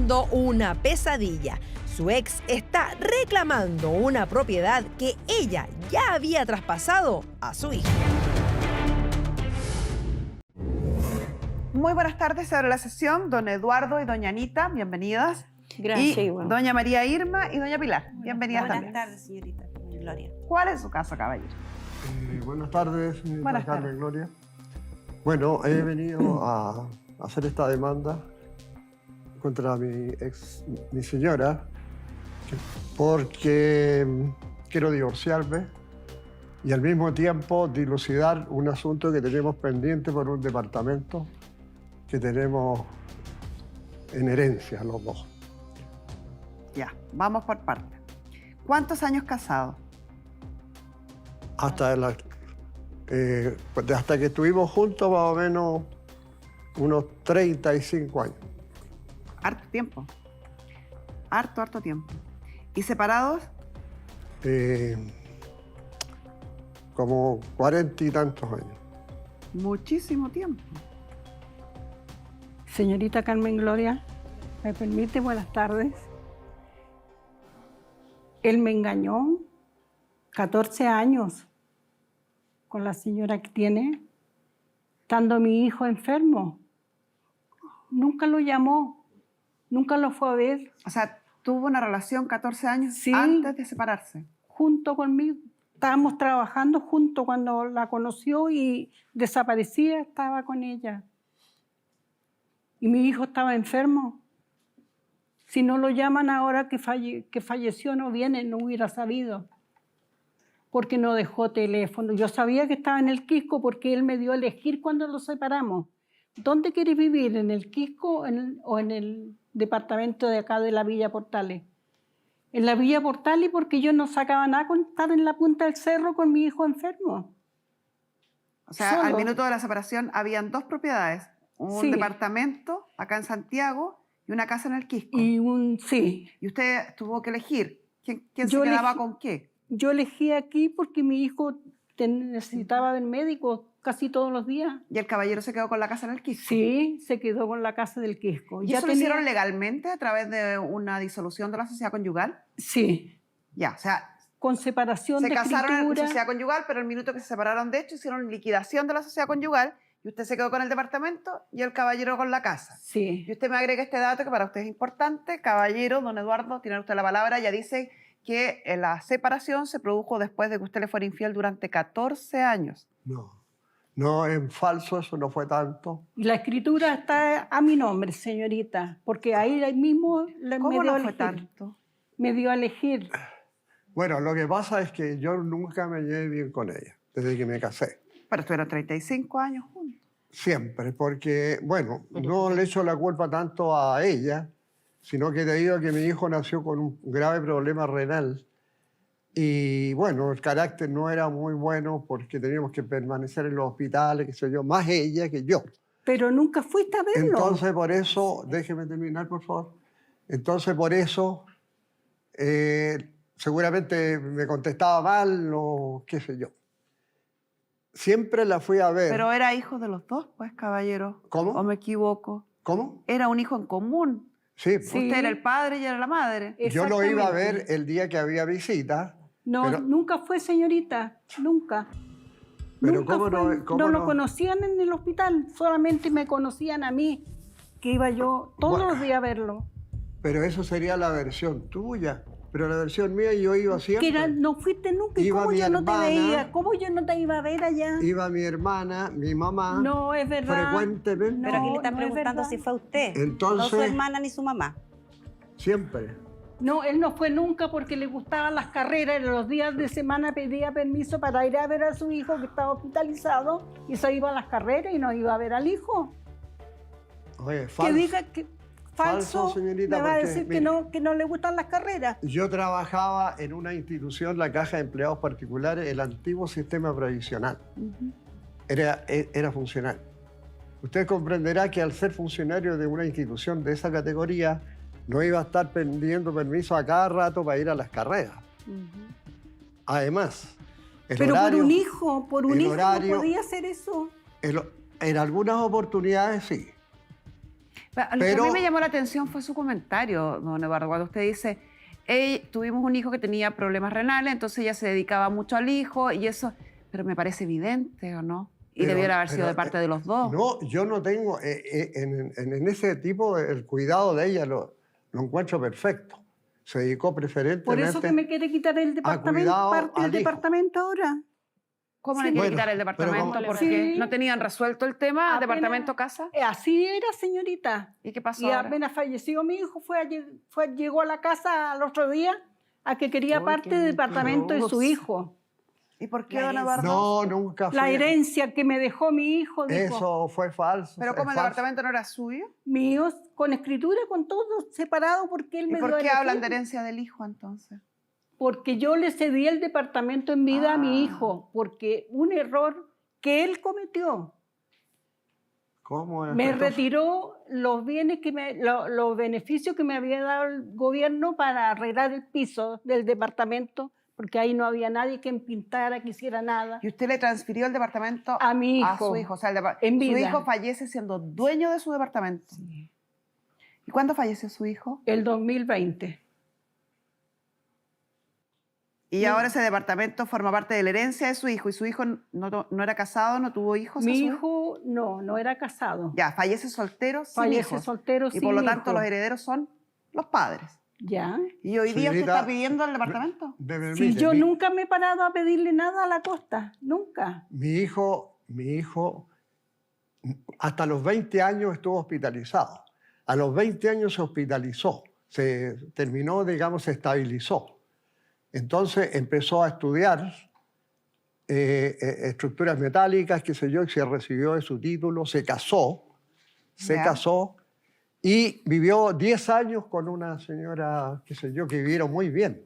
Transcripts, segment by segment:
viviendo una pesadilla. Su ex está reclamando una propiedad que ella ya había traspasado a su hijo. Muy buenas tardes, se abre la sesión. Don Eduardo y doña Anita, bienvenidas. Gracias, y igual. doña María Irma y doña Pilar, bienvenidas Buenas también. tardes, señorita Gloria. ¿Cuál es su caso, caballero? Buenas tardes, señorita Buenas Carmen tardes. Gloria. Bueno, he venido a hacer esta demanda contra mi señora porque quiero divorciarme y al mismo tiempo dilucidar un asunto que tenemos pendiente por un departamento que tenemos en herencia los dos. Ya, vamos por partes. ¿Cuántos años casados? Hasta que estuvimos juntos más o menos unos 35 años. Harto tiempo. Harto tiempo. ¿Y separados? Como 40 y tantos años. Muchísimo tiempo. Señorita Carmen Gloria, ¿me permite? Buenas tardes. Él me engañó 14 años con la señora que tiene, estando mi hijo enfermo. Nunca lo llamó, nunca lo fue a ver. O sea, tuvo una relación 14 años Sí. antes de separarse. Junto conmigo. Estábamos trabajando juntos cuando la conoció y desaparecía, estaba con ella. Y mi hijo estaba enfermo. Si no lo llaman ahora que falleció, no viene, no hubiera sabido. Porque no dejó teléfono. Yo sabía que estaba en el Quisco porque él me dio a elegir cuando lo separamos. ¿Dónde quieres vivir? ¿En el Quisco o en el departamento de acá de la Villa Portales? En la Villa Portales porque yo no sacaba nada con estar en la punta del cerro con mi hijo enfermo. O sea, Solo. al minuto de la separación habían dos propiedades. Un Sí. departamento acá en Santiago y una casa en el Quisco. Sí, Y usted tuvo que elegir quién se Yo quedaba elegí- con qué. yo elegí aquí porque mi hijo necesitaba del médico casi todos los días. Y el caballero se quedó con la casa en el Quisco. Sí, se quedó con la casa del Quisco. ¿Y eso lo hicieron legalmente a través de una disolución de la sociedad conyugal? Sí, Ya, o sea, con separación se de casaron en escritura. sociedad conyugal, pero el minuto que se separaron, de hecho, hicieron liquidación de la sociedad conyugal y usted se quedó con el departamento y el caballero con la casa. Sí, Y usted me agrega este dato que para usted es importante. Caballero, don Eduardo, tiene usted la palabra. Ya dice que la separación se produjo después de que usted le fuera infiel durante 14 años. No, en falso eso no fue tanto. y la escritura está a mi nombre, señorita, porque ahí mismo ¿Cómo me dio no a fue elegir. tanto? Me dio a elegir. Bueno, lo que pasa es que yo nunca me llevé bien con ella, desde que me casé. Pero estuvieron 35 años juntos. Siempre, porque, bueno, no le echo la culpa tanto a ella, sino que debido a que mi hijo nació con un grave problema renal. Y bueno, el carácter no era muy bueno porque teníamos que permanecer en los hospitales, qué sé yo, más ella que yo. Pero nunca fuiste a verlo. Entonces, por eso, déjeme terminar, por favor. Entonces, por eso, seguramente me contestaba mal o qué sé yo. Siempre la fui a ver. Pero era hijo de los dos, pues, caballero. ¿Cómo? ¿O me equivoco? ¿Cómo? Era un hijo en común. Sí, Sí. Usted era el padre y ella era la madre. yo lo iba a Exactamente. ver el día que había visita. No, pero- nunca fue, señorita, nunca. Pero Nunca ¿cómo fue. no- cómo no lo no? conocían en el hospital, solamente me conocían a mí, que iba yo todos Bueno. los días a verlo. Pero eso sería la versión tuya. Pero la versión mía yo iba siempre. Que no fuiste nunca, ¿y Iba cómo mi yo no te hermana. veía? ¿Cómo yo no te iba a ver allá? Iba mi hermana, mi mamá, No, es verdad. frecuentemente, Pero aquí le están no es preguntando verdad. si fue usted, Entonces- no su hermana ni su mamá. siempre. No, él no fue nunca porque le gustaban las carreras. En los días de semana pedía permiso para ir a ver a su hijo que estaba hospitalizado y se iba a las carreras y no iba a ver al hijo. Oye, Que falso. diga que falso, señorita, me va a porque, decir mire, que no le gustan las carreras. Yo trabajaba en una institución, la Caja de Empleados Particulares, el antiguo sistema previsional. Era funcionario. Usted comprenderá que al ser funcionario de una institución de esa categoría, no iba a estar pidiendo permiso a cada rato para ir a las carreras. Además, el Pero horario, por un hijo el no horario- podía hacer eso. en algunas oportunidades sí. Lo que a mí me llamó la atención fue su comentario, don Eduardo, cuando usted dice, tuvimos un hijo que tenía problemas renales, entonces ella se dedicaba mucho al hijo y eso, pero me parece evidente, ¿o no? Y debiera haber sido de parte de los dos. No, yo no tengo, en ese tipo, el cuidado de ella lo encuentro perfecto. Se dedicó preferentemente Por eso que me quiere quitar el departamento, cuidado parte del al hijo. departamento ahora. ¿Cómo Sí. le quiere Bueno, quitar el pero departamento? ¿cómo? Porque Sí. no tenían resuelto el tema, Apenas- departamento-casa. Así era, señorita. ¿Y qué pasó Y ahora? apenas falleció mi hijo, llegó a la casa al otro día a que quería Uy, parte qué del departamento de su mentiroso. hijo. ¿Y por qué, La don herencia. Eduardo? No, nunca fue. La herencia que me dejó mi hijo, dijo. Eso fue falso. ¿Pero es cómo el falso. departamento no era suyo? Míos, con escritura, con todo separado, porque él ¿Y me dio por a qué hablan de elegir. herencia del hijo entonces? Porque yo le cedí el departamento en vida a mi Ah. hijo, porque un error que él cometió. ¿Cómo es? Me Entonces, retiró los bienes los beneficios que me había dado el gobierno para arreglar el piso del departamento, porque ahí no había nadie que pintara, que hiciera nada. Y usted le transfirió el departamento A mi a hijo. su hijo. O sea, En su vida. hijo fallece siendo dueño de su departamento. ¿Y cuándo falleció su hijo? El 2020. Y ahora ese departamento forma parte de la herencia de su hijo. ¿Y su hijo no era casado, no tuvo hijos? a Mi su vez? hijo no era casado. Ya, fallece soltero sin Fallece hijos. soltero Y sin por lo tanto hijo. los herederos son los padres. Ya. ¿Y hoy día usted Señorita, está pidiendo el departamento? me permite, Si yo mi- nunca me he parado a pedirle nada a la costa, nunca. Mi hijo, hasta los 20 años estuvo hospitalizado. A los 20 años se hospitalizó. Se terminó, digamos, se estabilizó. Entonces empezó a estudiar estructuras metálicas, qué sé yo, y se recibió de su título, se casó Ya. y vivió 10 años con una señora, qué sé yo, que vivieron muy bien.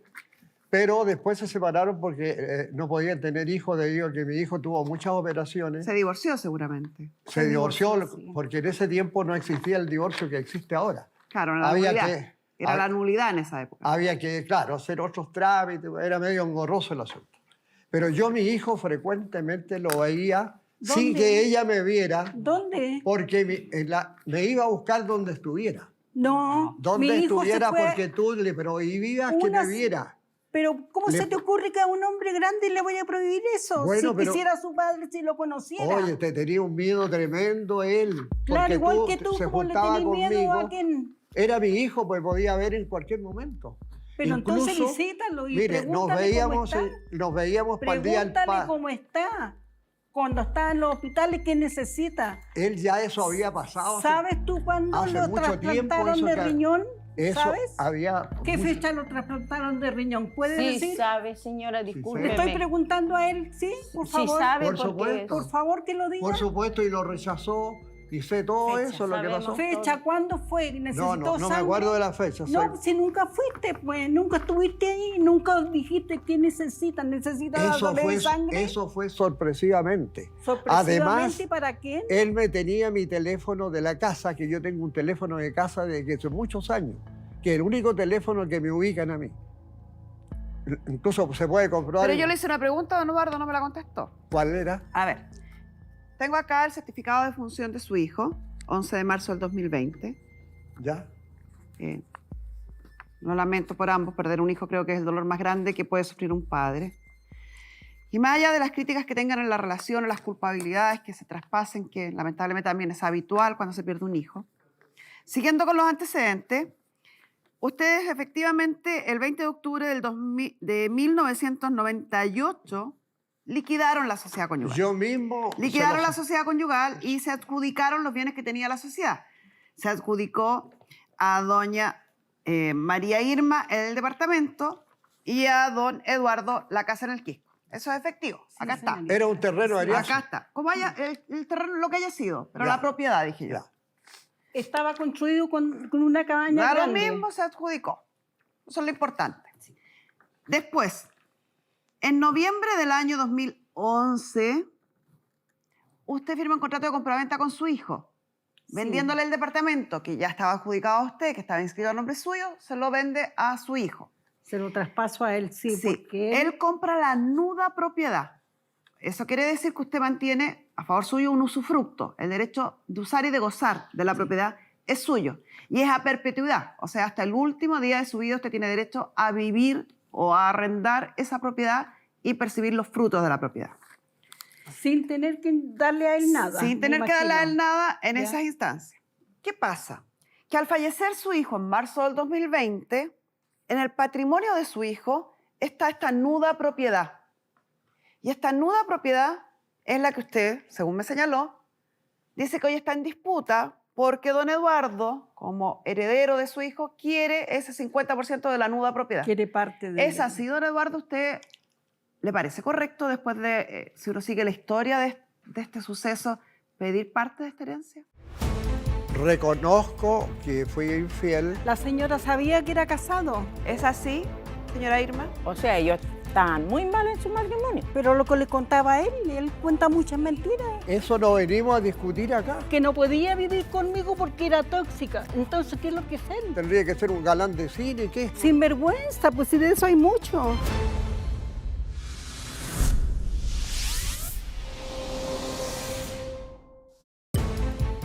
Pero después se separaron porque no podían tener hijos debido a que mi hijo tuvo muchas operaciones. Se divorció seguramente. Se divorció sí. porque en ese tiempo no existía el divorcio que existe ahora. Claro, la Había nulidad. que- Era hab- la nulidad en esa época. Había que, claro, hacer otros trámites, era medio engorroso el asunto. Pero yo mi hijo frecuentemente lo veía sin ¿Dónde? que ella me viera, ¿Dónde? porque me iba a buscar donde estuviera. No. Donde mi hijo se estuviera fue- porque tú le prohibías que me Unas- viera. Pero ¿cómo Le- se te ocurre que a un hombre grande le voy a prohibir eso? Bueno, si pero- quisiera a su padre, si lo conociera. Oye, te tenía un miedo tremendo él. claro, porque igual que tú, se ¿cómo le juntaba tenés miedo a conmigo. quien? Era mi hijo, pues podía ver en cualquier momento. Pero entonces Incluso, visítalo y mire, pregúntale cómo está. nos veíamos para el día del Pregúntale padre. cómo está. Cuando está en los hospitales, ¿qué necesita? Él ya eso había pasado. ¿Sabes tú cuándo hace lo mucho tiempo trasplantaron eso de que- riñón? Eso ¿Sabes? había. ¿Qué mucho- fecha lo trasplantaron de riñón? ¿Puede Sí decir? sabe, señora, Le discúlpeme. estoy preguntando a él, ¿sí? Por Sí favor. sabe Por porque supuesto. Por favor, que lo diga. Por supuesto, y lo rechazó. Y sé todo Fecha, eso, lo que sabemos. pasó. ¿Fecha? ¿Cuándo fue? No, ¿Necesitó no me sangre? acuerdo de la fecha. No, si nunca fuiste, pues, nunca estuviste ahí, nunca dijiste qué necesitas. ¿Necesitas darle sangre? Eso fue sorpresivamente. Sorpresivamente, Además, ¿para quién? él me tenía mi teléfono de la casa, que yo tengo un teléfono de casa desde hace muchos años, que es el único teléfono que me ubican a mí. Incluso se puede comprobar. Pero yo le hice una pregunta, don Eduardo no me la contestó. ¿Cuál era? A ver, tengo acá el certificado de función de su hijo, 11 de marzo del 2020. ¿Ya? Lo lamento por ambos, perder un hijo creo que es el dolor más grande que puede sufrir un padre. Y más allá de las críticas que tengan en la relación o las culpabilidades que se traspasen, que lamentablemente también es habitual cuando se pierde un hijo, siguiendo con los antecedentes, ustedes efectivamente el 20 de octubre de 1998 liquidaron la sociedad conyugal. Yo mismo. Liquidaron la sociedad conyugal y se adjudicaron los bienes que tenía la sociedad. Se adjudicó a doña María Irma el departamento y a don Eduardo la casa en el Quisco. Eso es efectivo. Acá está. señorita. Era un terreno ariazo. Acá está. Como haya el terreno, lo que haya sido, pero Ya. la propiedad, dije yo. Ya. Estaba construido con una cabaña Ahora grande. mismo se adjudicó. Eso es lo importante. Después, en noviembre del año 2011, usted firma un contrato de compraventa con su hijo. Sí. Vendiéndole el departamento que ya estaba adjudicado a usted, que estaba inscrito a nombre suyo, se lo vende a su hijo. Se lo traspaso a él, sí, Sí, porque él compra la nuda propiedad. Eso quiere decir que usted mantiene a favor suyo un usufructo, el derecho de usar y de gozar de la propiedad es suyo y es a perpetuidad. O sea, hasta el último día de su vida usted tiene derecho a vivir o a arrendar esa propiedad y percibir los frutos de la propiedad. Sin tener que darle a él nada. Sin tener me que darle a él imagino. nada en Ya. esas instancias. ¿Qué pasa? Que al fallecer su hijo en marzo del 2020, en el patrimonio de su hijo está esta nuda propiedad. Y esta nuda propiedad es la que usted, según me señaló, dice que hoy está en disputa porque don Eduardo, como heredero de su hijo, quiere ese 50% de la nuda propiedad. Quiere parte de ¿Es así, don Eduardo? ¿Usted le parece correcto, después de, si uno sigue la historia de este suceso, pedir parte de esta herencia? Reconozco que fui infiel. La señora sabía que era casado, ¿Es así, señora Irma? O sea, ellos estaban muy mal en su matrimonio. pero lo que le contaba a él cuenta muchas mentiras. Eso no venimos a discutir acá. Que no podía vivir conmigo porque era tóxica. Entonces, ¿qué es lo que es él? Tendría que ser un galán de cine, ¿qué? Sin vergüenza, pues si de eso hay mucho.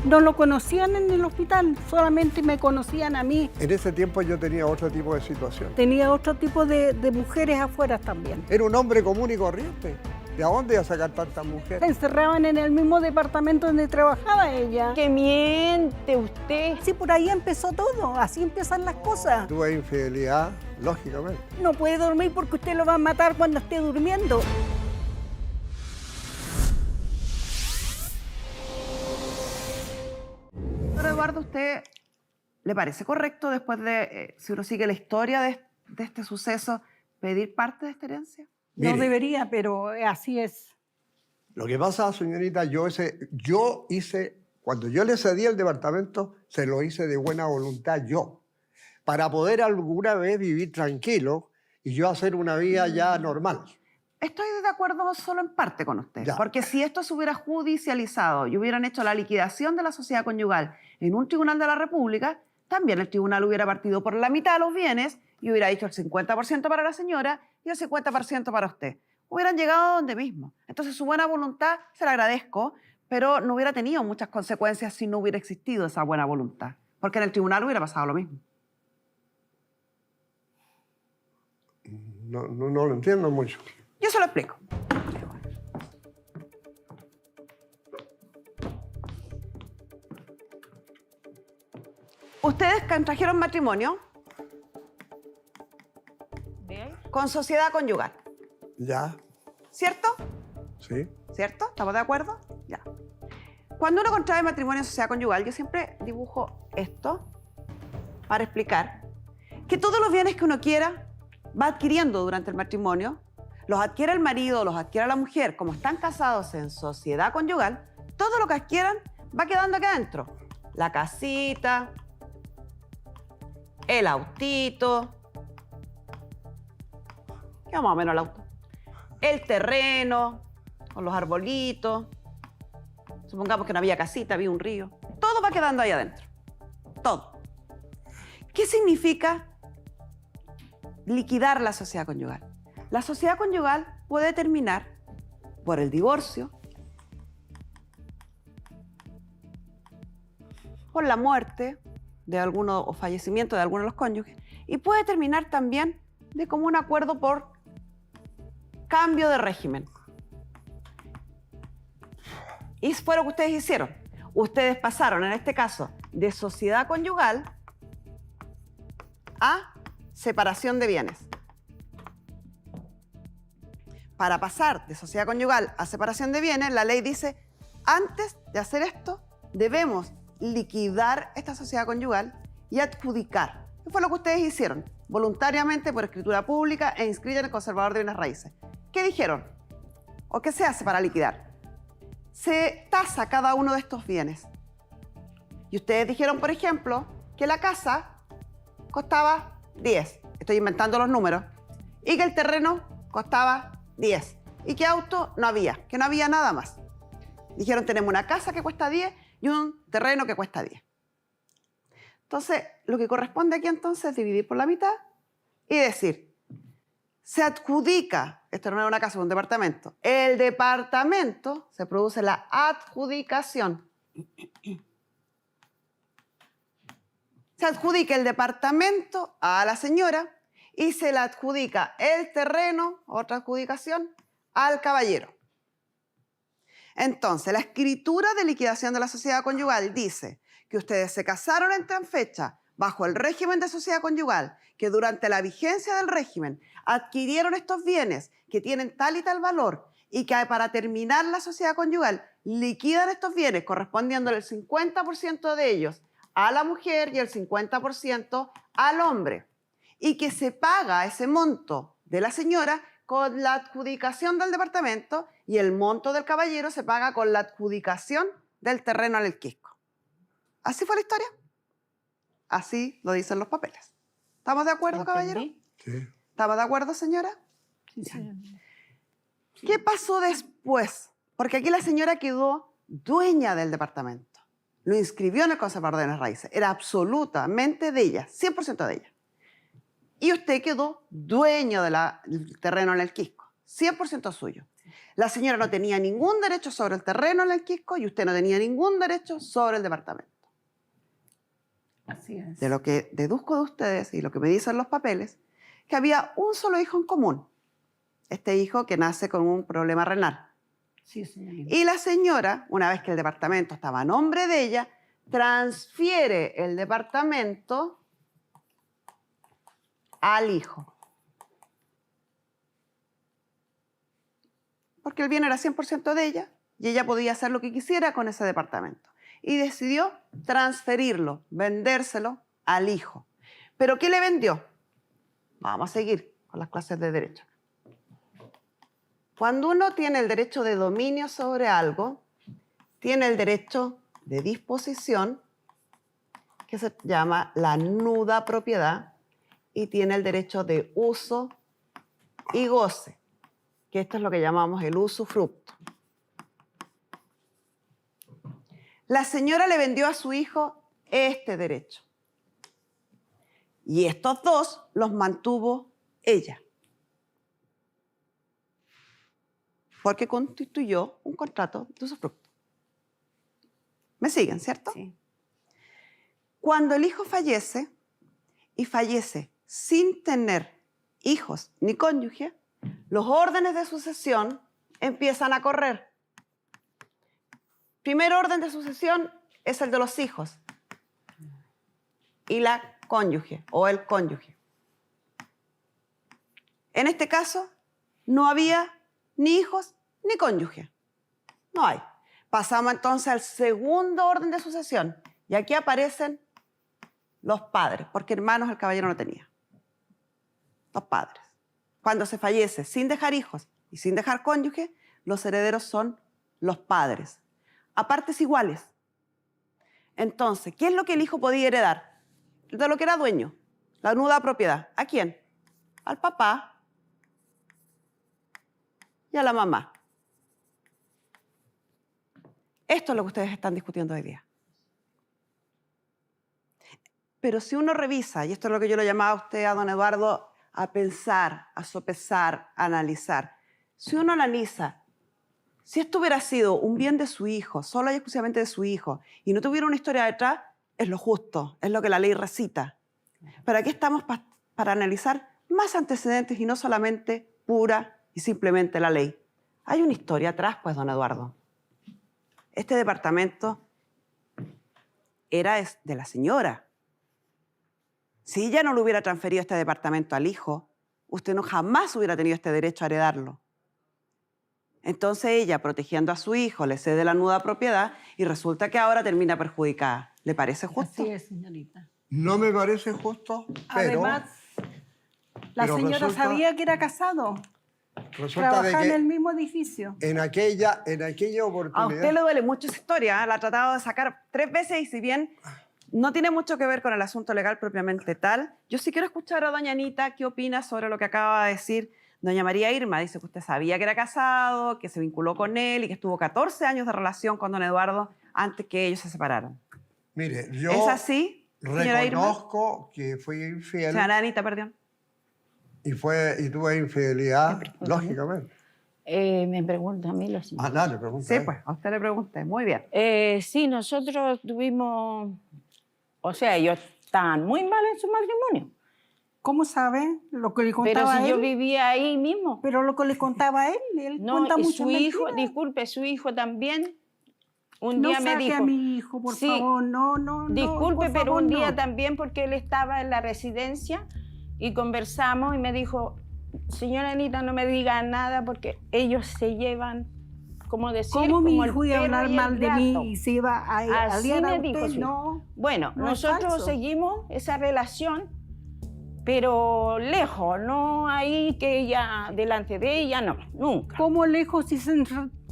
No lo conocían en el hospital, solamente me conocían a mí. En ese tiempo yo tenía otro tipo de situación. Tenía otro tipo de mujeres afuera también. Era un hombre común y corriente. ¿De dónde iba a sacar tantas Se mujeres? encerraban en el mismo departamento donde trabajaba ella. Que miente usted. Sí, por ahí empezó todo, así empiezan las cosas. Tuve infidelidad, lógicamente. No puede dormir porque usted lo va a matar cuando esté durmiendo. Don Eduardo, ¿usted le parece correcto, después de, si uno sigue la historia de este suceso, pedir parte de esta herencia? No Mire, debería, pero así es. lo que pasa, señorita, yo hice, cuando yo le cedí el departamento, se lo hice de buena voluntad yo, para poder alguna vez vivir tranquilo y yo hacer una vida ya normal. Estoy de acuerdo solo en parte con usted, Ya. porque si esto se hubiera judicializado y hubieran hecho la liquidación de la sociedad conyugal en un tribunal de la República, también el tribunal hubiera partido por la mitad de los bienes y hubiera dicho el 50% para la señora y el 50% para usted. Hubieran llegado a donde mismo. Entonces su buena voluntad se la agradezco, pero no hubiera tenido muchas consecuencias si no hubiera existido esa buena voluntad, porque en el tribunal hubiera pasado lo mismo. No lo entiendo mucho. Yo se lo explico. Ustedes contrajeron matrimonio ¿De ahí? con sociedad conyugal, ¿Ya? ¿cierto? ¿Sí? ¿Cierto? ¿Estamos de acuerdo? Ya. Cuando uno contrae matrimonio en sociedad conyugal, yo siempre dibujo esto para explicar que todos los bienes que uno quiera va adquiriendo durante el matrimonio, los adquiere el marido, los adquiere la mujer, como están casados en sociedad conyugal, todo lo que adquieran va quedando aquí adentro. La casita, el autito, que más o menos el auto, el terreno, con los arbolitos, supongamos que no había casita, había un río, todo va quedando ahí adentro, todo. ¿Qué significa liquidar la sociedad conyugal? La sociedad conyugal puede terminar por el divorcio, por la muerte de alguno o fallecimiento de alguno de los cónyuges y puede terminar también de común acuerdo por cambio de régimen. Y fue lo que ustedes hicieron. Ustedes pasaron, en este caso, de sociedad conyugal a separación de bienes. Para pasar de sociedad conyugal a separación de bienes, la ley dice, antes de hacer esto, debemos liquidar esta sociedad conyugal y adjudicar. ¿Qué fue lo que ustedes hicieron? Voluntariamente, por escritura pública e inscrita en el Conservador de Bienes Raíces. ¿Qué dijeron? ¿O qué se hace para liquidar? Se tasa cada uno de estos bienes. Y ustedes dijeron, por ejemplo, que la casa costaba 10. Estoy inventando los números. Y que el terreno costaba 10. Y que auto no había, que no había nada más. Dijeron, tenemos una casa que cuesta 10 y un terreno que cuesta 10. Entonces, lo que corresponde aquí entonces es dividir por la mitad y decir, se adjudica, esto no es una casa, es un departamento, el departamento se produce la adjudicación. se adjudica el departamento a la señora y se le adjudica el terreno, otra adjudicación, al caballero. Entonces, la escritura de liquidación de la sociedad conyugal dice que ustedes se casaron en tal fecha bajo el régimen de sociedad conyugal, que durante la vigencia del régimen adquirieron estos bienes que tienen tal y tal valor y que para terminar la sociedad conyugal liquidan estos bienes correspondiendo el 50% de ellos a la mujer y el 50% al hombre, y que se paga ese monto de la señora con la adjudicación del departamento y el monto del caballero se paga con la adjudicación del terreno en el Quisco. ¿Así fue la historia? Así lo dicen los papeles. ¿Estamos de acuerdo, caballero? Sí. ¿Estamos de acuerdo, señora? Sí, señora. ¿Qué pasó después? Porque aquí la señora quedó dueña del departamento. Lo inscribió en el Conservador de Bienes Raíces. Era absolutamente de ella, 100% de ella. Y usted quedó dueño del terreno en el Quisco, 100% suyo. La señora no tenía ningún derecho sobre el terreno en el Quisco y usted no tenía ningún derecho sobre el departamento. Así es. De lo que deduzco de ustedes y lo que me dicen los papeles, que había un solo hijo en común. Este hijo que nace con un problema renal. Sí, señorita. Y la señora, una vez que el departamento estaba a nombre de ella, transfiere el departamento al hijo. Porque el bien era 100% de ella y ella podía hacer lo que quisiera con ese departamento. Y decidió transferirlo, vendérselo al hijo. ¿Pero qué le vendió? Vamos a seguir con las clases de derecho. Cuando uno tiene el derecho de dominio sobre algo, tiene el derecho de disposición, que se llama la nuda propiedad, y tiene el derecho de uso y goce, que esto es lo que llamamos el usufructo. La señora le vendió a su hijo este derecho. Y estos dos los mantuvo ella. Porque constituyó un contrato de usufructo. ¿Me siguen, cierto? Sí. Cuando el hijo fallece, y fallece sin tener hijos ni cónyuge, los órdenes de sucesión empiezan a correr. Primer orden de sucesión es el de los hijos y la cónyuge o el cónyuge. En este caso, no había ni hijos ni cónyuge. No hay. Pasamos entonces al segundo orden de sucesión y aquí aparecen los padres, porque hermanos el caballero no tenía. Los padres. Cuando se fallece sin dejar hijos y sin dejar cónyuge, los herederos son los padres, a partes iguales. Entonces, ¿qué es lo que el hijo podía heredar? De lo que era dueño, la nuda propiedad. ¿A quién? Al papá y a la mamá. Esto es lo que ustedes están discutiendo hoy día. Pero si uno revisa, y esto es lo que yo le llamaba a usted, a don Eduardo, a pensar, a sopesar, a analizar. Si uno analiza, si esto hubiera sido un bien de su hijo, solo y exclusivamente de su hijo, y no tuviera una historia detrás, es lo justo, es lo que la ley recita. Pero aquí estamos para analizar más antecedentes y no solamente pura y simplemente la ley. Hay una historia atrás, pues, don Eduardo. Este departamento era de la señora. Si ella no le hubiera transferido este departamento al hijo, usted no jamás hubiera tenido este derecho a heredarlo. Entonces ella, protegiendo a su hijo, le cede la nuda propiedad y resulta que ahora termina perjudicada. ¿Le parece justo? Así es, señorita. No me parece justo, pero Además, la pero señora resulta- sabía que era casado. resulta de Trabajaba en el que mismo edificio. en aquella A oportunidad... usted le duele mucho esa historia, ¿eh? La ha tratado de sacar 3 veces y si bien no tiene mucho que ver con el asunto legal propiamente tal, yo sí quiero escuchar a doña Anita qué opina sobre lo que acaba de decir doña María Irma. Dice que usted sabía que era casado, que se vinculó con él y que estuvo 14 años de relación con don Eduardo antes que ellos se separaran. Mire, yo ¿Es así, señora Irma? reconozco que fui infiel Señora Anita, perdón. y tuve infidelidad, lógicamente. Me pregunta a mí la señora. Ah, dale, pregunta. Sí, pues, a usted le pregunté. Muy bien. Sí, nosotros tuvimos, o sea, yo estaban muy mal en su matrimonio. ¿Cómo sabe? Lo que le Pero contaba si él. yo vivía ahí mismo. Pero lo que le contaba él No, cuenta y mucho su hijo, disculpe, su hijo también, un día me dijo... No saque a mi hijo, por Sí, favor, no, disculpe, por pero favor, un día no. también porque él estaba en la residencia y conversamos y me dijo, señora Anita, no me diga nada porque ellos se llevan, como decir, ¿Cómo mi como el hijo iba a perro hablar y el mal de mí gato. y se iba a Así aliar a me dijo usted? su hijo. No. Bueno, no es nosotros falso. seguimos esa relación, pero lejos, no ahí que ella, delante de ella, no, nunca. ¿Cómo lejos si se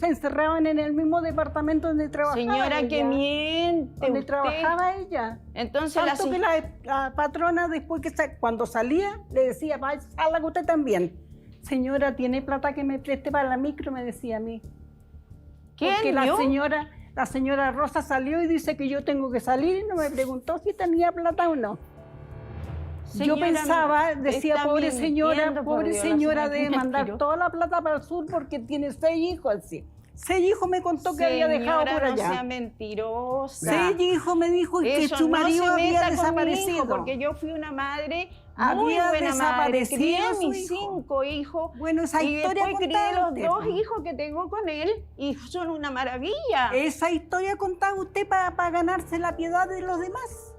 encerraban en el mismo departamento donde trabajaba Señora, ella? que miente Donde usted. trabajaba ella. Entonces Tanto que la patrona después cuando salía le decía, salga usted también. Señora, ¿tiene plata que me preste para la micro? Me decía a mí. ¿Quién Porque dio? la señora Rosa salió y dice que yo tengo que salir y no me preguntó si tenía plata o no. Yo Señora, pensaba, decía, está pobre mintiendo, por Dios, la señora debe que mandar mentirosa. toda la plata para el sur porque tiene 6 hijos así. 6 hijos me contó que había dejado por Señora, no sea allá. mentirosa. 6 hijos me dijo que Eso su no marido se había meta con mi hijo, desaparecido. porque yo fui una madre Había muy buena madre. desaparecido Crié a su mis hijo. 5 hijos. Bueno, esa Y historia después crié contaba los usted, 2 po. hijos que tengo con él y son una maravilla. Esa historia contaba usted para ganarse la piedad de los demás.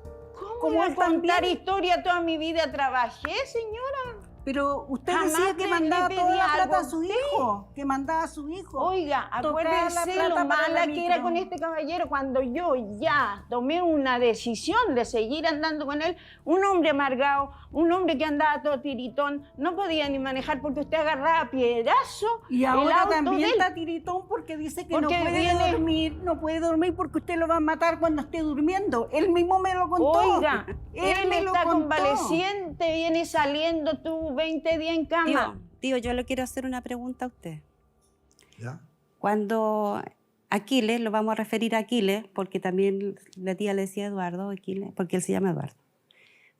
¿Cómo voy a él contar también. historia? Toda mi vida trabajé, señora. Pero usted Jamás decía que le mandaba pedí toda la algo plata a a su usted. hijo. Que mandaba a su hijo. Oiga, Tocaba la acuérdese plata lo para mala la que era micro. con este caballero cuando yo ya tomé una decisión de seguir andando con él. Un hombre amargado, un hombre que andaba todo tiritón, no podía ni manejar porque usted agarraba piedrazo Y el ahora auto también de él. está tiritón porque dice que Porque no puede dormir porque usted lo va a matar cuando esté durmiendo. Él mismo me lo contó. Oiga, él me lo está contó. convaleciente, viene saliendo tú 20 días en cama. Tío, yo le quiero hacer una pregunta a usted. ¿Ya? Cuando Aquiles, lo vamos a referir a Aquiles, porque también la tía le decía Eduardo, Aquiles, porque él se llama Eduardo.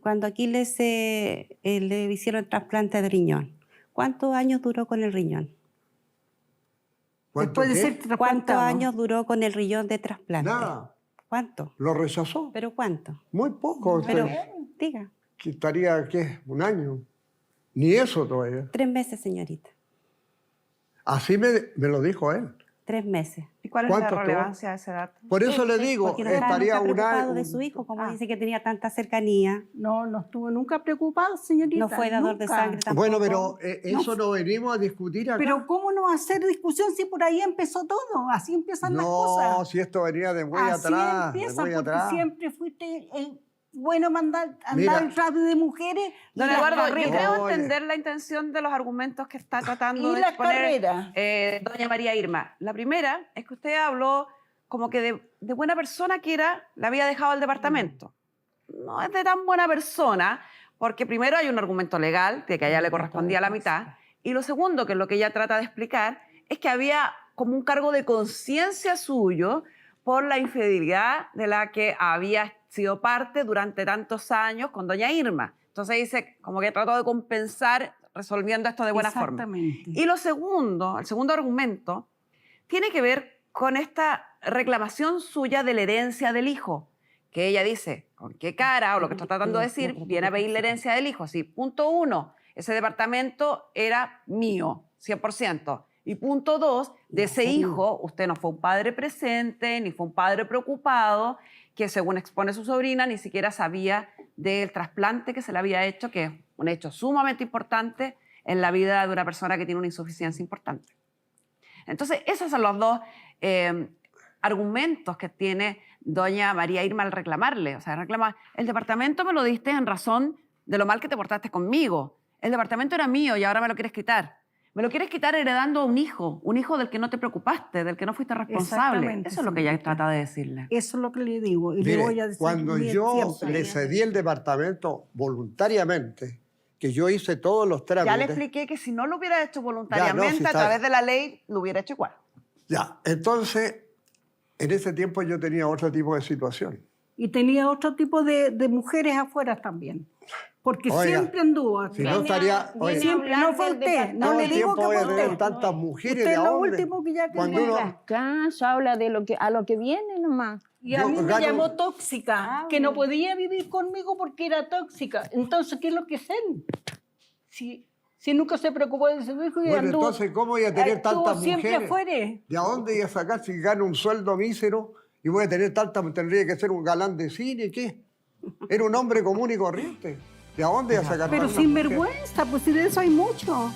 Cuando Aquiles le hicieron trasplante de riñón, ¿cuántos años duró con el riñón? ¿Cuánto Después de qué? ser ¿Cuántos trasplantado. años duró con el riñón de trasplante? Nada. ¿Cuánto? Lo rechazó. ¿Pero cuánto? Muy poco. Pero, Entonces, diga, que estaría, ¿qué? ¿Un año? Ni eso todavía. 3 meses, señorita. Así me lo dijo él. 3 meses. ¿Y cuál es la ¿Cuánto relevancia de ese dato? Por eso le digo, Porque no estaba estaría nunca un preocupado año. de su hijo, como dice que tenía tanta cercanía. No estuvo nunca preocupado, señorita. No fue dador de nunca. sangre tampoco. Bueno, pero eso no venimos a discutir acá. Pero ¿cómo no hacer discusión si por ahí empezó todo? Así empiezan las No, cosas. si esto venía de muy Así atrás. empieza de muy porque atrás. siempre fuiste bueno andar Mira. en radio de mujeres. y Don las Eduardo, yo carreras. creo Oye. entender la intención de los argumentos que está tratando Y de las exponer carreras. doña María Irma. La primera es que usted habló como que de buena persona que era, le había dejado el departamento. No es de tan buena persona, porque primero hay un argumento legal de que a ella le correspondía la mitad, y lo segundo, que es lo que ella trata de explicar, es que había como un cargo de conciencia suyo por la infidelidad de la que había sido parte durante tantos años con doña Irma. Entonces dice, como que trató de compensar resolviendo esto de buena forma. Exactamente. Y el segundo argumento, tiene que ver con esta reclamación suya de la herencia del hijo, que ella dice, ¿con qué cara? O lo que está tratando de decir, viene a pedir la herencia del hijo. Sí, punto 1, ese departamento era mío, 100%. Y punto 2, de ese hijo, usted no fue un padre presente, ni fue un padre preocupado, que según expone su sobrina, ni siquiera sabía del trasplante que se le había hecho, que es un hecho sumamente importante en la vida de una persona que tiene una insuficiencia importante. Entonces, esos son los dos argumentos que tiene doña María Irma al reclamarle. O sea, reclama, el departamento me lo diste en razón de lo mal que te portaste conmigo. El departamento era mío y ahora me lo quieres quitar. Me lo quieres quitar heredando a un hijo del que no te preocupaste, del que no fuiste responsable. Exactamente, Eso es lo que ella señorita. trata de decirle. Eso es lo que le digo. Y le Mire, voy a decir cuando bien yo siempre. le cedí el departamento voluntariamente, que yo hice todos los Ya le trámites. expliqué que si no lo hubiera hecho voluntariamente, si a está- través de la ley, lo hubiera hecho igual. Ya, entonces, en ese tiempo yo tenía otro tipo de situación. Y tenía otro tipo de mujeres afuera también. Porque Oiga, siempre anduvo. si no estaría... oye, Siempre, no hablar fue del usted, no ¿todo le el digo tiempo que voy a fue tener usted. tantas mujeres? Usted ¿De es lo dónde? último que ya que Cuando me uno- diga. Caso, habla de lo que, a lo que viene nomás. Y a Yo mí me gano- llamó tóxica, Ah, que no bueno. podía vivir conmigo porque era tóxica. Entonces, ¿qué es lo que hacen? Si nunca se preocupó de su hijo y Bueno, anduvo, entonces, ¿cómo voy a tener estuvo tantas siempre mujeres? afuera. ¿De dónde voy a sacar si gano un sueldo mísero y voy a tener tantas? ¿Tendría que ser un galán de cine? ¿Qué? Era un hombre común y corriente. ¿De dónde voy a sacar Pero tantas sin mujeres? vergüenza, pues si de eso hay mucho.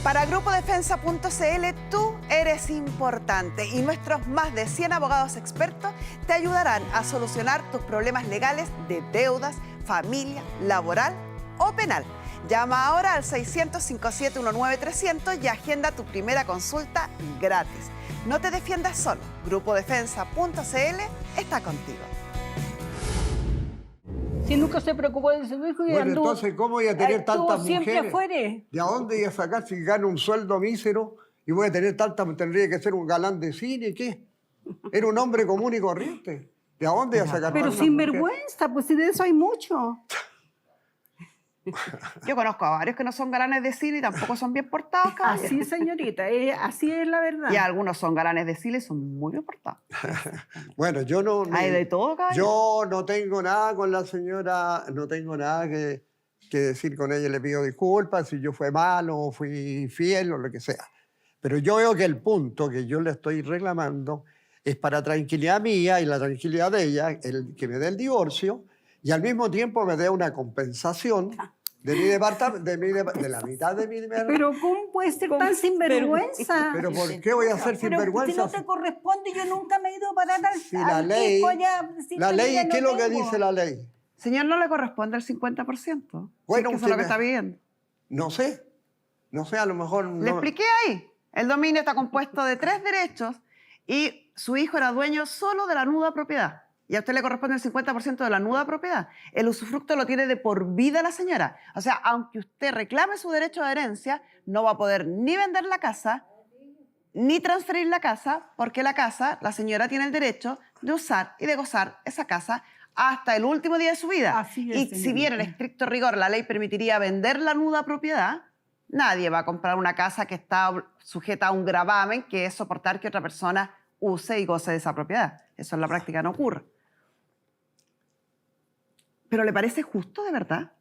Para GrupoDefensa.cl tú eres importante y nuestros más de 100 abogados expertos te ayudarán a solucionar tus problemas legales de deudas, familia, laboral o penal. Llama ahora al 600-5719-300 y agenda tu primera consulta gratis. No te defiendas solo. GrupoDefensa.cl está contigo. Si nunca se preocupó de su hijo y Bueno, anduvo, entonces, ¿cómo voy a tener estuvo tantas siempre mujeres? afuera. ¿De dónde voy a sacar si gano un sueldo mísero y voy a tener tantas? ¿Tendría que ser un galán de cine? ¿Qué? Era un hombre común y corriente. ¿De dónde voy a sacar Pero tantas sin mujeres? vergüenza, pues si de eso hay mucho. Yo conozco a varios que no son galanes de cine y tampoco son bien portados, caballero. Así, señorita, así es la verdad. Y algunos son galanes de cine y son muy bien portados. Bueno, yo no... Hay de todo, caballero. Yo no tengo nada con la señora, no tengo nada que decir con ella, le pido disculpas si yo fui malo o fui fiel o lo que sea. Pero yo veo que el punto que yo le estoy reclamando es para tranquilidad mía y la tranquilidad de ella, que me dé el divorcio y al mismo tiempo me dé una compensación de mi departamento, de la mitad de mi departamento. Pero ¿cómo puede ser tan sinvergüenza? ¿Pero por qué voy a ser Pero sinvergüenza? si no te corresponde, yo nunca me he ido a parar Si la al ley, disco allá, decirte la que ley, ya no ¿qué es lo que tengo. dice la ley? Señor, no le corresponde el 50%. Bueno, Si es que eso usted es lo que me- está pidiendo. No sé, a lo mejor... Le expliqué ahí. El dominio está compuesto de 3 derechos y su hijo era dueño solo de la nuda propiedad. Y a usted le corresponde el 50% de la nuda propiedad. El usufructo lo tiene de por vida la señora. O sea, aunque usted reclame su derecho de herencia, no va a poder ni vender la casa, ni transferir la casa, porque la casa, la señora tiene el derecho de usar y de gozar esa casa hasta el último día de su vida. Así es, Y si bien en señorita. estricto rigor la ley permitiría vender la nuda propiedad, nadie va a comprar una casa que está sujeta a un gravamen que es soportar que otra persona use y goce de esa propiedad. Eso en la práctica no ocurre. ¿Pero le parece justo de verdad?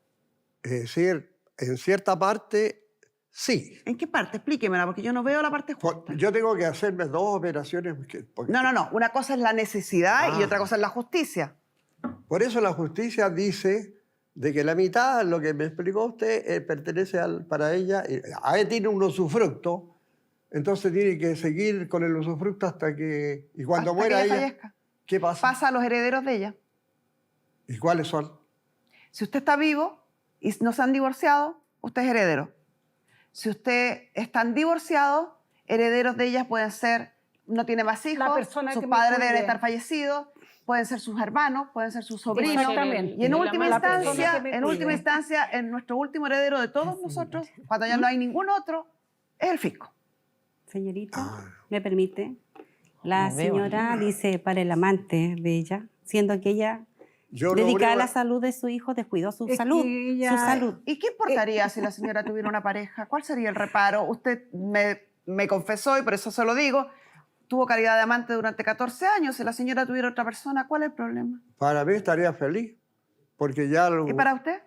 Es decir, en cierta parte, sí. ¿En qué parte? Explíquemela, porque yo no veo la parte justa. Yo tengo que hacerme 2 operaciones. Porque No. Una cosa es la necesidad y otra cosa es la justicia. por eso la justicia dice de que la mitad, lo que me explicó usted, pertenece para ella. A él tiene un usufructo, entonces tiene que seguir con el usufructo hasta que... Y cuando Hasta muera que ella ella, fallezca. ¿qué pasa? Pasa a los herederos de ella. ¿Y cuáles son? Si usted está vivo y no se han divorciado, usted es heredero. Si usted están divorciados, herederos de ellas pueden ser, no tiene más hijos, persona sus que me padres cuide. deben estar fallecidos, pueden ser sus hermanos, pueden ser sus sobrinos. Exactamente. Y en La última mala persona instancia, que me en cuide. última instancia, en nuestro último heredero de todos nosotros, cuando ya no hay ningún otro, es el fisco. Señorita, ¿me permite? La No veo. señora dice para el amante de ella, siendo que ella, Yo lo dedicada a único- la salud de su hijo, descuidó su Es salud. que ella- Su salud. ¿Y qué importaría si la señora tuviera una pareja? ¿Cuál sería el reparo? Usted me confesó, y por eso se lo digo, tuvo calidad de amante durante 14 años. Si la señora tuviera otra persona, ¿cuál es el problema? Para mí estaría feliz, porque ya... ¿Y para usted?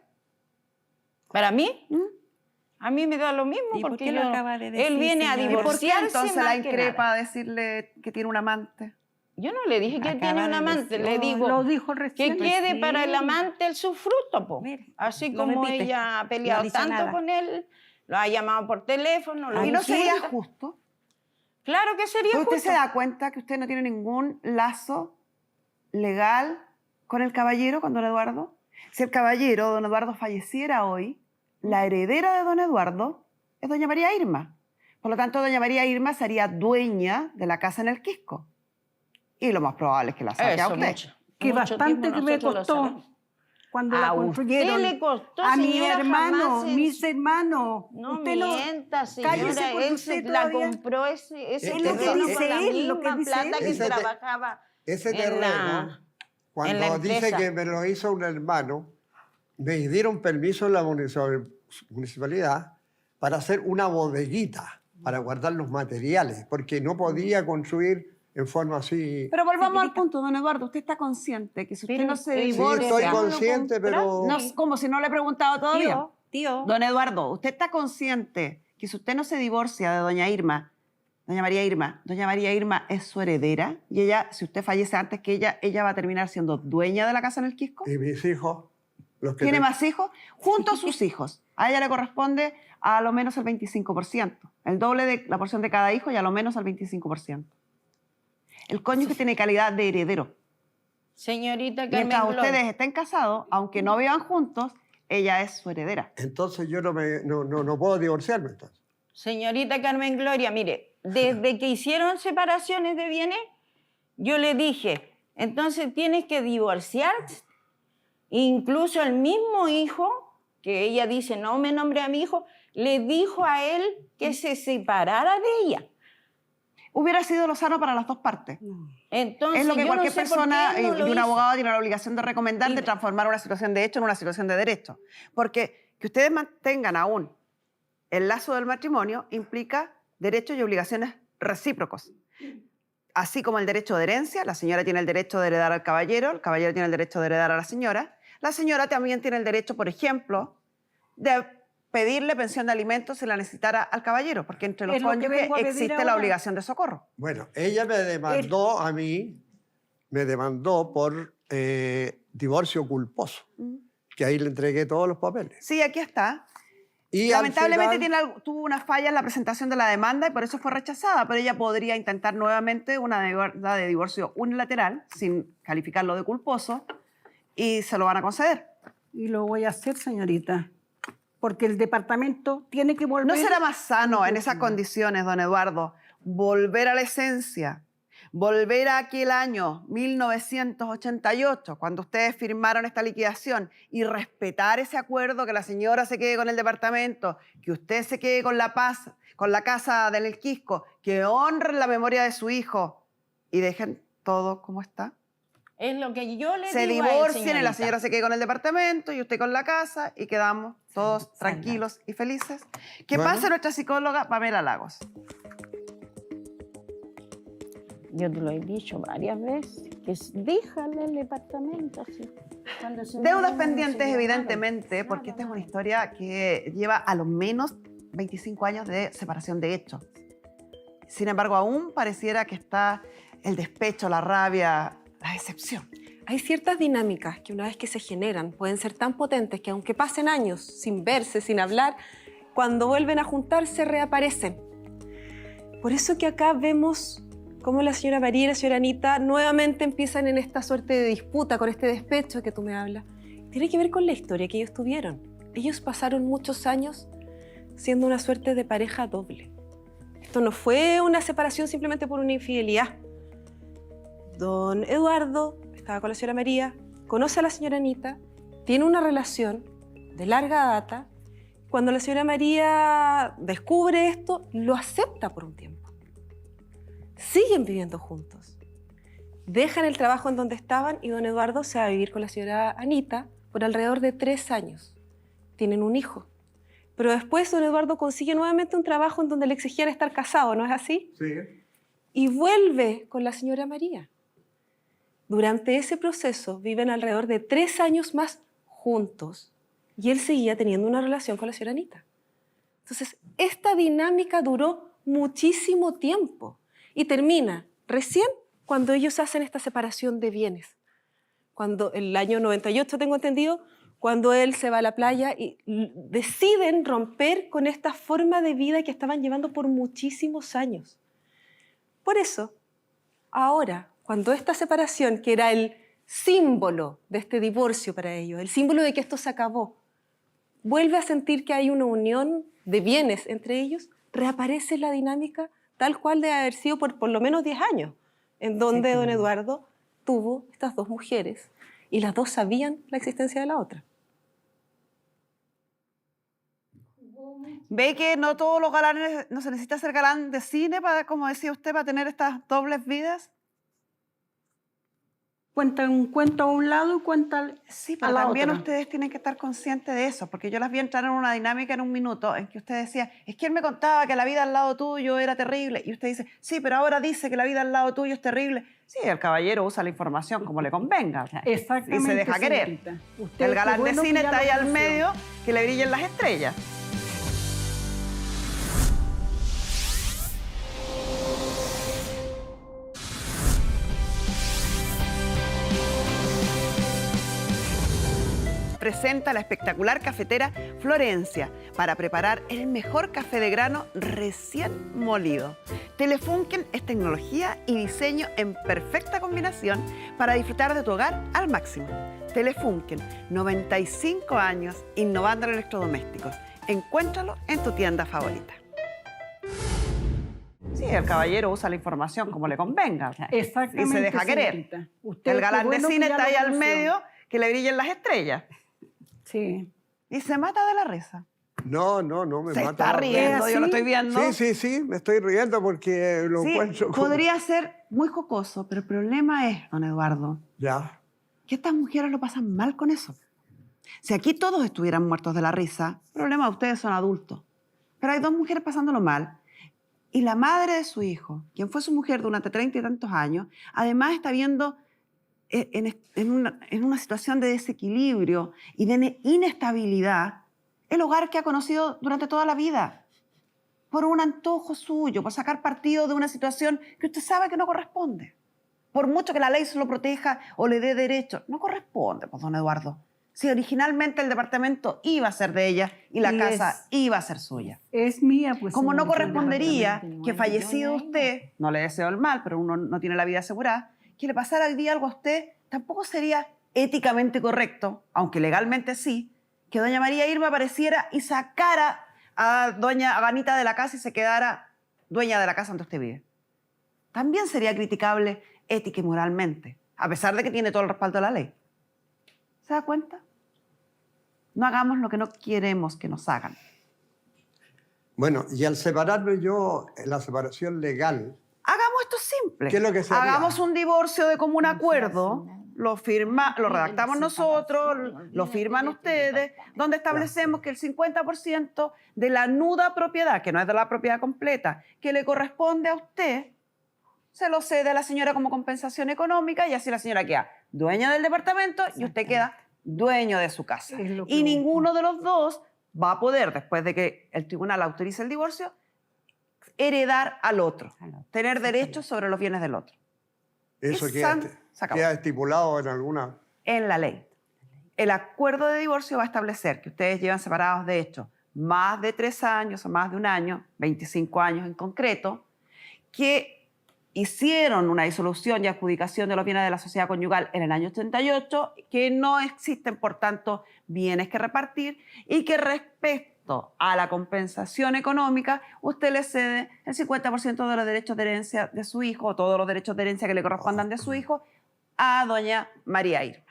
¿Para mí? ¿Mm? A mí me da lo mismo ¿Y por porque qué lo yo- acaba de decir, él viene a señora? ¿Y por qué divorciarse entonces más la que increpa nada. a decirle que tiene un amante? Yo no le dije que él Acaba tiene un de amante, decir- le No, digo lo dijo que recién. quede para el recién. amante el sufruto, po. Mire, Así lo como repite. ella ha No peleado dice tanto nada. con él, lo ha llamado por teléfono, lo ¿Y no insulta. sería justo? Claro que sería ¿Usted justo. se da cuenta que usted no tiene ningún lazo legal con el caballero, con don Eduardo? Si el caballero, don Eduardo, falleciera hoy, la heredera de don Eduardo es doña María Irma. Por lo tanto, doña María Irma sería dueña de la casa en el Quisco. Y lo más probable es que la saque a Eso, usted. mucho. Que Mucho bastante tiempo que me nosotros lo costó. sabemos. cuando A la usted construyeron. le costó, a mi señora, hermano, jamás en- mis hermanos. No Usted no- mienta, cállese, señora. porque Él usted la todavía- compró ese Es lo que terreno dice con la él, lo que misma dice plata él. que Ese te- trabajaba Ese en terreno, la cuando dice empresa. que me lo hizo un hermano, me dieron permiso en la municipalidad para hacer una bodeguita para guardar los materiales, porque no podía construir en forma así. Pero volvamos al punto, don Eduardo. ¿Usted está consciente que si usted Pero, no se sí, divorcia... estoy ¿no lo consciente, pero- compraste? No, como si no le he preguntado todavía. Tío. Don Eduardo, ¿usted está consciente que si usted no se divorcia de doña Irma, doña María Irma es su heredera? Y ella, si usted fallece antes que ella va a terminar siendo dueña de la casa en el Quisco. Y mis hijos, los que ¿Tiene te- más hijos? Junto a sus hijos. A ella le corresponde a lo menos el 25%. El doble de la porción de cada hijo y a lo menos el 25%. El cónyuge tiene calidad de heredero. Señorita Carmen Mientras Gloria. ustedes estén casados, aunque no vivan juntos, ella es su heredera. Entonces yo no puedo divorciarme entonces. Señorita Carmen Gloria, mire, desde que hicieron separaciones de bienes, yo le dije, entonces tienes que divorciarte. Incluso el mismo hijo, que ella dice, no me nombre a mi hijo, le dijo a él que se separara de ella. Hubiera sido lo sano para las dos partes. Entonces, Es lo que yo cualquier no sé por persona qué él no y lo un hizo. abogado tiene la obligación de recomendar, de transformar una situación de hecho en una situación de derecho. Porque que ustedes mantengan aún el lazo del matrimonio implica derechos y obligaciones recíprocos. Así como el derecho de herencia, la señora tiene el derecho de heredar al caballero, el caballero tiene el derecho de heredar a la señora también tiene el derecho, por ejemplo, de pedirle pensión de alimentos si la necesitara al caballero, porque entre los Es lo que cónyuges vengo a pedir existe ahora. la obligación de socorro. Bueno, ella me demandó a mí, me demandó por divorcio culposo, que ahí le entregué todos los papeles. Sí, aquí está. Y al Lamentablemente final- tuvo una falla en la presentación de la demanda y por eso fue rechazada, pero ella podría intentar nuevamente una demanda de divorcio unilateral, sin calificarlo de culposo, y se lo van a conceder. Y lo voy a hacer, señorita. Porque el departamento tiene que volver... ¿No será más sano en esas condiciones, don Eduardo, volver a la esencia, volver a aquel año 1988, cuando ustedes firmaron esta liquidación, y respetar ese acuerdo, que la señora se quede con el departamento, que usted se quede con la paz, con la casa del Quisco, que honren la memoria de su hijo y dejen todo como está? Es lo que yo le Se digo a él, divorcien y la señorita. señora se quede con el departamento y usted con la casa y quedamos todos tranquilos y felices. Que Bueno. pase nuestra psicóloga Pamela Lagos. Yo te lo he dicho varias veces, que déjale el departamento así. Cuando se Deudas muera uno, pendientes, se evidentemente, llama. porque esta es una historia que lleva a lo menos 25 años de separación de hechos. Sin embargo, aún pareciera que está el despecho, la rabia, la decepción. Hay ciertas dinámicas que una vez que se generan pueden ser tan potentes que aunque pasen años sin verse, sin hablar, cuando vuelven a juntarse reaparecen. Por eso que acá vemos cómo la señora María y la señora Anita nuevamente empiezan en esta suerte de disputa con este despecho que tú me hablas. Tiene que ver con la historia que ellos tuvieron. Ellos pasaron muchos años siendo una suerte de pareja doble. Esto no fue una separación simplemente por una infidelidad. Don Eduardo estaba con la señora María, conoce a la señora Anita, tiene una relación de larga data. Cuando la señora María descubre esto, lo acepta por un tiempo. Siguen viviendo juntos. Dejan el trabajo en donde estaban y don Eduardo se va a vivir con la señora Anita por alrededor de 3 años. Tienen un hijo. Pero después don Eduardo consigue nuevamente un trabajo en donde le exigían estar casado, ¿no es así? Sí. Y vuelve con la señora María. Durante ese proceso viven alrededor de 3 años más juntos y él seguía teniendo una relación con la señora Anita. Entonces, esta dinámica duró muchísimo tiempo y termina recién cuando ellos hacen esta separación de bienes. Cuando el año 98, tengo entendido, cuando él se va a la playa y deciden romper con esta forma de vida que estaban llevando por muchísimos años. Por eso, ahora, cuando esta separación, que era el símbolo de este divorcio para ellos, el símbolo de que esto se acabó, vuelve a sentir que hay una unión de bienes entre ellos, reaparece la dinámica tal cual debe haber sido por lo menos 10 años, en donde don Eduardo tuvo estas 2 mujeres y las dos sabían la existencia de la otra. ¿Ve que no todos los galanes, no se necesita ser galán de cine, para, como decía usted, para tener estas dobles vidas? Cuenta un cuento a un lado y cuenta Sí, a pero la también otra. ustedes tienen que estar conscientes de eso, porque yo las vi entrar en una dinámica en un minuto en que usted decía, es que él me contaba que la vida al lado tuyo era terrible, y usted dice, sí, pero ahora dice que la vida al lado tuyo es terrible. Sí, el caballero usa la información como le convenga. Exactamente. Y se deja querer. señorita. Usted, El qué galán bueno de que cine ya está lo ahí al conoció. medio, que le brillen las estrellas. Presenta la espectacular cafetera Florencia para preparar el mejor café de grano recién molido. Telefunken es tecnología y diseño en perfecta combinación para disfrutar de tu hogar al máximo. Telefunken, 95 años innovando en electrodomésticos. Encuéntralo en tu tienda favorita. Sí, el caballero usa la información como le convenga. Exactamente. Y se deja querer. señorita. Usted, El qué galán bueno de que cine ya está lo ahí al conoció. medio, que le brillen las estrellas. Sí. Y se mata de la risa. No me Se mata está la riendo, ¿Es yo lo así? estoy viendo. Sí, me estoy riendo porque lo Sí, encuentro como... podría ser muy jocoso, pero el problema es, don Eduardo, Ya. que estas mujeres lo pasan mal con eso. Si aquí todos estuvieran muertos de la risa, el problema de ustedes son adultos. Pero hay dos mujeres pasándolo mal. Y la madre de su hijo, quien fue su mujer durante 30 y tantos años, además está viendo en una situación de desequilibrio y de inestabilidad el hogar que ha conocido durante toda la vida. Por un antojo suyo, por sacar partido de una situación que usted sabe que no corresponde. Por mucho que la ley se lo proteja o le dé derecho, no corresponde, pues, don Eduardo. Si originalmente el departamento iba a ser de ella y la Y casa iba a ser suya. Es mía, pues. Como no señorita, el correspondería departamento. que fallecido usted, no le deseo el mal, pero uno no tiene la vida asegurada, que le pasara hoy día algo a usted, tampoco sería éticamente correcto, aunque legalmente sí, que doña María Irma apareciera y sacara a doña Aganita de la casa y se quedara dueña de la casa donde usted vive. También sería criticable ética y moralmente, a pesar de que tiene todo el respaldo de la ley. ¿Se da cuenta? No hagamos lo que no queremos que nos hagan. Bueno, y al separarme yo, la separación legal, Hagamos esto simple. ¿qué es lo que se haría? Hagamos un divorcio de común acuerdo, lo redactamos nosotros, lo firman ustedes, donde establecemos que el 50% de la nuda propiedad, que no es de la propiedad completa, que le corresponde a usted, se lo cede a la señora como compensación económica y así la señora queda dueña del departamento y usted queda dueño de su casa. Es lo que Y busco. ninguno de los dos va a poder, después de que el tribunal autorice el divorcio, heredar al otro, tener derechos sobre los bienes del otro. eso Y se acabó. queda estipulado en alguna... En la ley. El acuerdo de divorcio va a establecer que ustedes llevan separados, de hecho, más de 3 años o más de un año, 25 años en concreto, que hicieron una disolución y adjudicación de los bienes de la sociedad conyugal en el año 88, que no existen, por tanto, bienes que repartir y que respecto a la compensación económica, usted le cede el 50% de los derechos de herencia de su hijo, o todos los derechos de herencia que le correspondan de su hijo, a doña María Irma.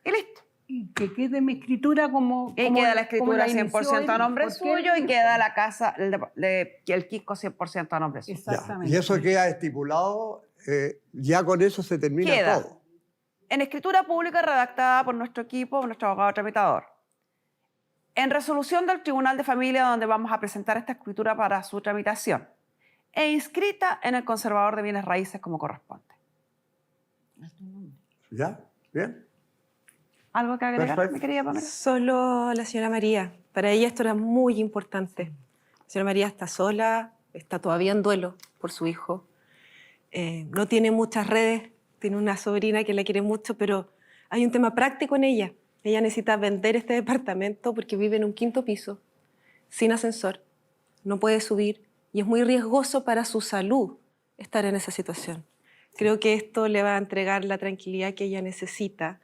Y listo. Y que quede mi escritura como. Y como- queda la como escritura inició 100% a él, nombre porque él suyo y dijo. queda la casa, el Quisco 100% a nombre suyo. Ya. Exactamente. Y eso queda estipulado, ya con eso se termina Queda. todo. En escritura pública redactada por nuestro equipo, por nuestro abogado tramitador. En resolución del Tribunal de Familia, donde vamos a presentar esta escritura para su tramitación. E inscrita en el Conservador de Bienes Raíces como corresponde. ¿Ya? ¿Bien? ¿Algo que agregar, Perfecto. mi querida Pamela? Solo la señora María. Para ella esto era muy importante. La señora María está sola, está todavía en duelo por su hijo. No tiene muchas redes, tiene una sobrina que la quiere mucho, pero hay un tema práctico en ella. Ella necesita vender este departamento porque vive en un 5º piso, sin ascensor, no puede subir y es muy riesgoso para su salud estar en esa situación. Creo que esto le va a entregar la tranquilidad que ella necesita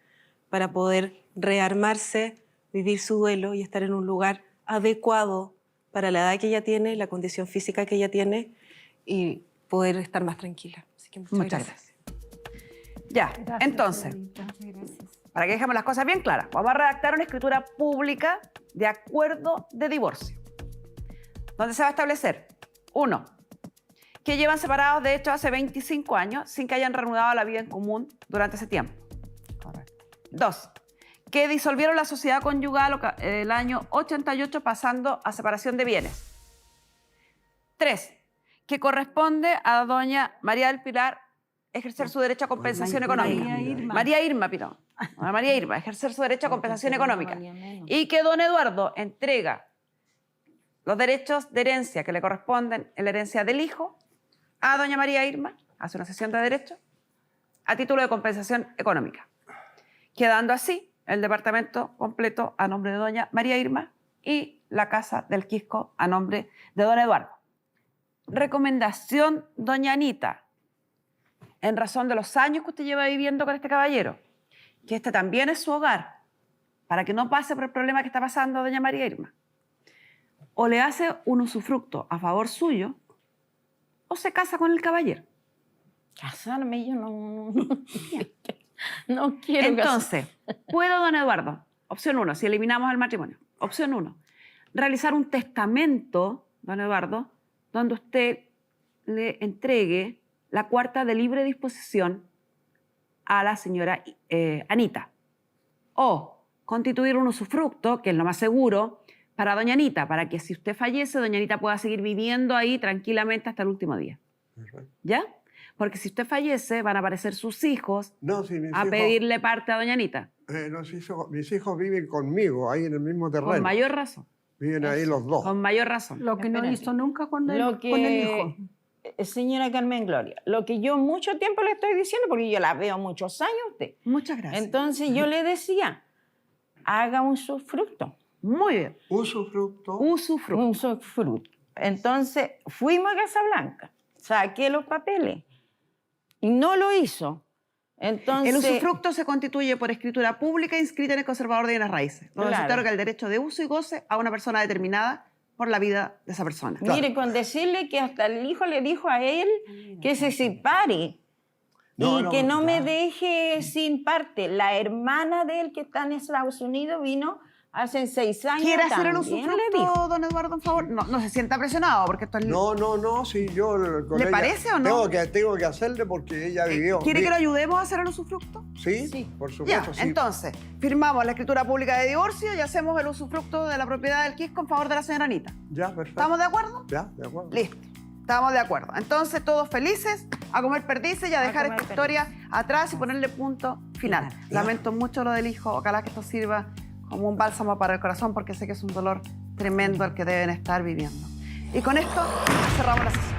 para poder rearmarse, vivir su duelo y estar en un lugar adecuado para la edad que ella tiene, la condición física que ella tiene y poder estar más tranquila. Así que muchas gracias. Ya, Gracias, entonces, señorita. para que dejemos las cosas bien claras, vamos a redactar una escritura pública de acuerdo de divorcio, donde se va a establecer, 1, que llevan separados de hecho hace 25 años sin que hayan reanudado la vida en común durante ese tiempo. Correcto. 2, que disolvieron la sociedad conyugal el año 88 pasando a separación de bienes. 3, que corresponde a doña María del Pilar ejercer su derecho a compensación económica. María Irma, ejercer su derecho a compensación económica. Y que don Eduardo entrega los derechos de herencia que le corresponden en la herencia del hijo a doña María Irma, hace una cesión de derechos, a título de compensación económica, quedando así el departamento completo a nombre de doña María Irma y la casa del Quisco a nombre de don Eduardo. Recomendación, doña Anita, en razón de los años que usted lleva viviendo con este caballero, que este también es su hogar, para que no pase por el problema que está pasando doña María Irma, o le hace un usufructo a favor suyo, o se casa con el caballero. Casarme yo no quiero. Entonces, ¿puede don Eduardo? Opción 1, si eliminamos el matrimonio. Opción 1, realizar un testamento, don Eduardo, donde usted le entregue la cuarta de libre disposición a la señora Anita. O constituir un usufructo, que es lo más seguro, para doña Anita, para que si usted fallece, doña Anita pueda seguir viviendo ahí tranquilamente hasta el último día. ¿Ya? Porque si usted fallece, van a aparecer sus hijos a pedirle parte a doña Anita. Mis hijos viven conmigo, ahí en el mismo terreno. Con mayor razón. Viven ahí los dos. Con mayor razón. Lo que no Espérate. hizo nunca con el hijo. Señora Carmen Gloria, lo que yo mucho tiempo le estoy diciendo, porque yo la veo muchos años a usted. Muchas gracias. Entonces yo le decía, haga un usufructo. Muy bien. Usufructo. Usufructo. Un usufructo. Entonces fuimos a Casablanca, saqué los papeles y no lo hizo. Entonces, El usufructo se constituye por escritura pública inscrita en el conservador de bienes raíces, donde se Claro. otorga el derecho de uso y goce a una persona determinada por la vida de esa persona. mire, con decirle que hasta el hijo le dijo a él que se separe y que no me deje sin parte. La hermana de él que está en Estados Unidos vino hace 6 años. ¿Quiere hacer el también le usufructo, dijo. don Eduardo, por favor? No se sienta presionado, porque esto es... No, sí, yo con ¿Le ella parece o no? Tengo que hacerle porque ella vivió. ¿Quiere que lo ayudemos a hacer el usufructo? Sí, por Ya, supuesto, sí. entonces, firmamos la escritura pública de divorcio y hacemos el usufructo de la propiedad del Quisco en favor de la señora Anita. Ya, perfecto. ¿Estamos de acuerdo? Ya, de acuerdo. Listo. Estamos de acuerdo. Entonces, todos felices, a comer perdices y a dejar comer esta historia atrás y ponerle punto final. Final. Lamento mucho lo del hijo. Ojalá que esto sirva como un bálsamo para el corazón, porque sé que es un dolor tremendo el que deben estar viviendo. Y con esto cerramos la sesión.